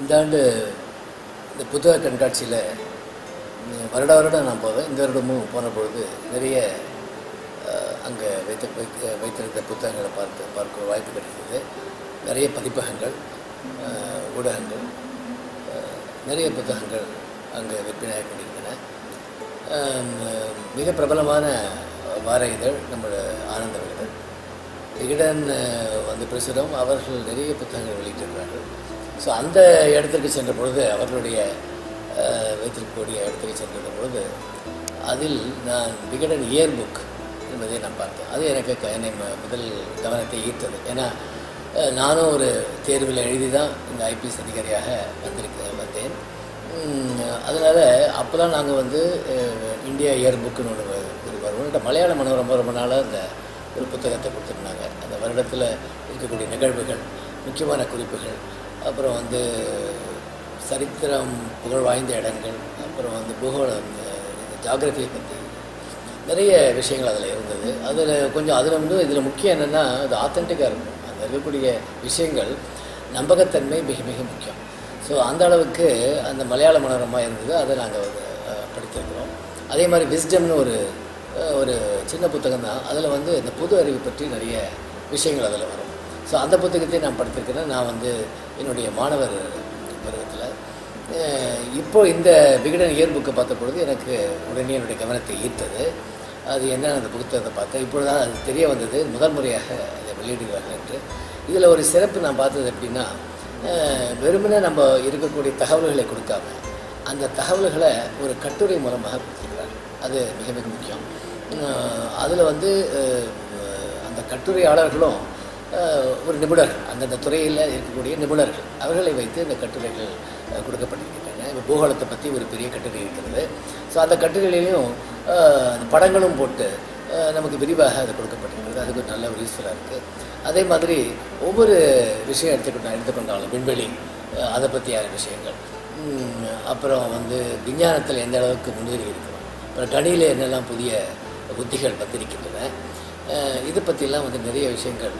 இந்த ஆண்டு இந்த புத்தக கண்காட்சியில் வருடம் நான் போவேன். இந்த வருடமும் போன பொழுது நிறைய அங்கே வைத்திருந்த புத்தகங்களை பார்க்க வாய்ப்பு கிடைத்தது. நிறைய பதிப்பகங்கள், ஊடகங்கள், நிறைய புத்தகங்கள் அங்கே விற்பனையாக கொண்டிருக்கின்றன. மிக பிரபலமான வார இதழ் நம்மளோட ஆனந்த விகடன், விகடன் பிரசுரம், அவர்கள் நிறைய புத்தகங்கள் வெளியிட்டிருக்கிறார்கள். ஸோ அந்த இடத்திற்கு சென்ற பொழுது, அவர்களுடைய வைத்திருக்கக்கூடிய இடத்துக்கு சென்ற பொழுது, அதில் நான் விகடன் இயர் புக் என்பதை நான் பார்த்தேன். அது எனக்கு என்னை முதல் கவனத்தை ஈர்த்தது. ஏன்னா நானும் ஒரு தேர்வில் எழுதி தான் இந்த ஐபிஎஸ் அதிகாரியாக வந்தேன். அதனால் அப்போ தான் நாங்கள் இந்தியா இயர் புக்குன்னு ஒரு வருவோம். மலையாள மனோரமா ரொம்ப நாளாக அந்த ஒரு புத்தகத்தை கொடுத்துருந்தாங்க. அந்த வருடத்தில் இருக்கக்கூடிய நிகழ்வுகள், முக்கியமான குறிப்புகள், அப்புறம் சரித்திரம், புகழ் வாய்ந்த இடங்கள், அப்புறம் பூகோளம், ஜாகிரபியை பற்றி நிறைய விஷயங்கள் அதில் இருந்தது. அதில் இதில் முக்கியம் என்னென்னா, அது ஆத்தென்டிக்காக இருக்கும். அதில் இருக்கக்கூடிய விஷயங்கள் நம்பகத்தன்மை மிக மிக முக்கியம். ஸோ அந்த அளவுக்கு அந்த மலையாள மனோரமா இருந்தது. அதை நாங்கள் படித்திருக்கிறோம். அதே மாதிரி விஸ்டம்னு ஒரு சின்ன புத்தகம் தான். அதில் இந்த பொது அறிவு பற்றி நிறைய விஷயங்கள் அதில் வரும். ஸோ அந்த புத்தகத்தை நான் படித்திருக்கிறேன். நான் என்னுடைய மாணவர் பருவத்தில். இப்போது இந்த விகடன் இயர் புக்கை பார்த்த பொழுது எனக்கு உடனே என்னுடைய கவனத்தை ஈர்த்தது. அது என்ன, அந்த புத்தகத்தை பார்த்தேன். இப்பொழுது தான் அது தெரிய வந்தது, முதல் முறையாக அதை வெளியிடுகிறார்கள் என்று. இதில் ஒரு சிறப்பு நான் பார்த்தது எப்படின்னா, வெறுமனே நம்ம இருக்கக்கூடிய தகவல்களை கொடுக்காம அந்த தகவல்களை ஒரு கட்டுரை மூலமாக கொடுத்துருக்கிறாங்க. அது மிக மிக முக்கியம். அதில் அந்த கட்டுரையாளர்களும் ஒரு நிபுணர்கள், அந்தந்த துறையில் இருக்கக்கூடிய நிபுணர்கள், அவர்களை வைத்து இந்த கட்டுரைகள் கொடுக்கப்பட்டிருக்கின்றன. இப்போ பூகோளத்தை பற்றி ஒரு பெரிய கட்டுரை இருக்கிறது. ஸோ அந்த கட்டுரையிலையும் படங்களும் போட்டு நமக்கு விரிவாக அது கொடுக்கப்பட்டிருக்கிறது. அதுக்கு நல்ல ஒரு யூஸ்ஃபுல்லாக இருக்குது. அதே மாதிரி ஒவ்வொரு விஷயம் எடுத்துக்கொண்டாலும் விண்வெளி, அதை பற்றியான விஷயங்கள், அப்புறம் விஞ்ஞானத்தில் எந்த அளவுக்கு முன்னேறி இருக்கிறோம், அப்புறம் கணியில் என்னெல்லாம் புதிய புத்திகள் வந்திருக்கின்றன, இதை பற்றிலாம் நிறைய விஷயங்கள்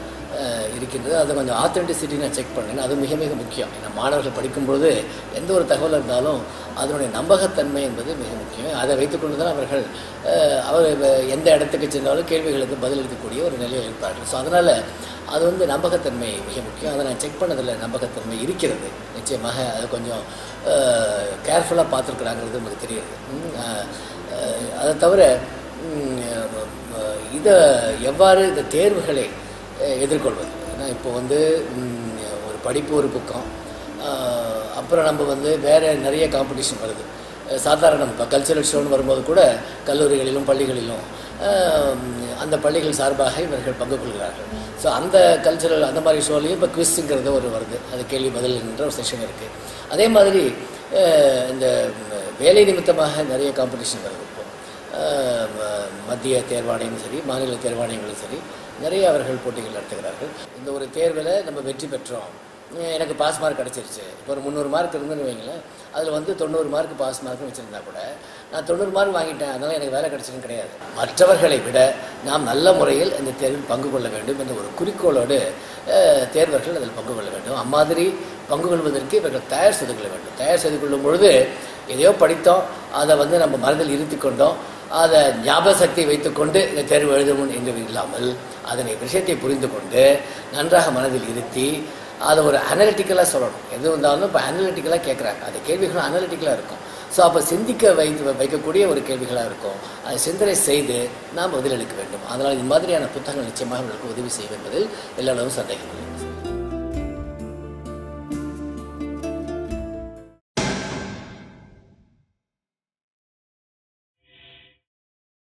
இருக்கின்றது. அதை கொஞ்சம் ஆத்தென்டிசிட்டி நான் செக் பண்ணேன். அது மிக மிக முக்கியம். ஏன்னா மாணவர்கள் படிக்கும்பொழுது எந்த ஒரு தகவல் இருந்தாலும் அதனுடைய நம்பகத்தன்மை என்பது மிக முக்கியம். அதை வைத்துக்கொண்டு தான் அவர் எந்த இடத்துக்கு சென்றாலும் கேள்விகளுக்கு பதிலளிக்கக்கூடிய ஒரு நிலையில் இருப்பார்கள். ஸோ அதனால் அது நம்பகத்தன்மை மிக முக்கியம். அதை நான் செக் பண்ணதில் நம்பகத்தன்மை இருக்கிறது. நிச்சயமாக அது கொஞ்சம் கேர்ஃபுல்லாக பார்த்துருக்குறாங்கிறது நமக்கு தெரியுது. அதை தவிர இதை எவ்வாறு இந்த தேர்வுகளை எதிர்கொள்வது, ஏன்னா இப்போ ஒரு படிப்பு ஒரு பக்கம், அப்புறம் நம்ம வேறு நிறைய காம்படிஷன் வருது. சாதாரண இப்போ கல்ச்சுரல் ஷோன்னு வரும்போது கூட கல்லூரிகளிலும் பள்ளிகளிலும் அந்த பள்ளிகள் சார்பாக இவர்கள் பங்கு கொள்கிறார்கள். ஸோ அந்த கல்ச்சுரல் அந்த மாதிரி ஷோலையும் இப்போ குவிஸுங்கிறது வருது. அது கேள்வி பதில் என்ற ஒரு செஷன் இருக்குது. அதே மாதிரி இந்த வேலை நிமித்தமாக நிறைய காம்படிஷன் வருது. இப்போ மத்திய தேர்வாணையமும் சரி, மாநில தேர்வாணையங்களும் சரி, நிறைய அவர்கள் போட்டிகள் நடத்துகிறார்கள். இந்த ஒரு தேர்வில் நம்ம வெற்றி பெற்றோம், எனக்கு பாஸ் மார்க் கிடச்சிருச்சு. இப்போ ஒரு 300 மார்க் இருந்துன்னு வைங்களேன், அதில் 90 மார்க் பாஸ் மார்க்னு வச்சுருந்தா கூட நான் 90 மார்க் வாங்கிட்டேன், அதனால் எனக்கு வேலை கிடச்சிருன்னு கிடையாது. மற்றவர்களை விட நாம் நல்ல முறையில் இந்த தேர்வில் பங்கு கொள்ள வேண்டும் என்ற ஒரு குறிக்கோளோடு தேர்வர்கள் அதில் பங்கு கொள்ள வேண்டும். அம்மாதிரி பங்கு கொள்வதற்கு இவர்கள் தயார் செய்து கொள்ள வேண்டும். தயார் செய்து கொள்ளும் பொழுது எதையோ படித்தோம், அதை நம்ம மனதில் இருத்தி கொண்டோம், அதை ஞாபக சக்தியை வைத்துக்கொண்டு இந்த தேர்வு எழுதவும் என்று இல்லாமல் அதனை விஷயத்தை புரிந்து கொண்டு நன்றாக மனதில் இருத்தி அதை ஒரு அனலிட்டிக்கலாக சொல்லணும். எது வந்தாலும் இப்போ அனலிட்டிக்கலாக கேட்குறாங்க. அந்த கேள்விகளும் அனலிட்டிக்கலாக இருக்கும். ஸோ அப்போ சிந்திக்க வைக்கக்கூடிய ஒரு கேள்விகளாக இருக்கும். அதை சிந்தனை செய்து நாம் பதிலளிக்க வேண்டும். அதனால் இது மாதிரியான புத்தகங்கள் நிச்சயமாக உங்களுக்கு உதவி செய்யும் என்பதில் எல்லாரும் சந்தேகம் இல்லை.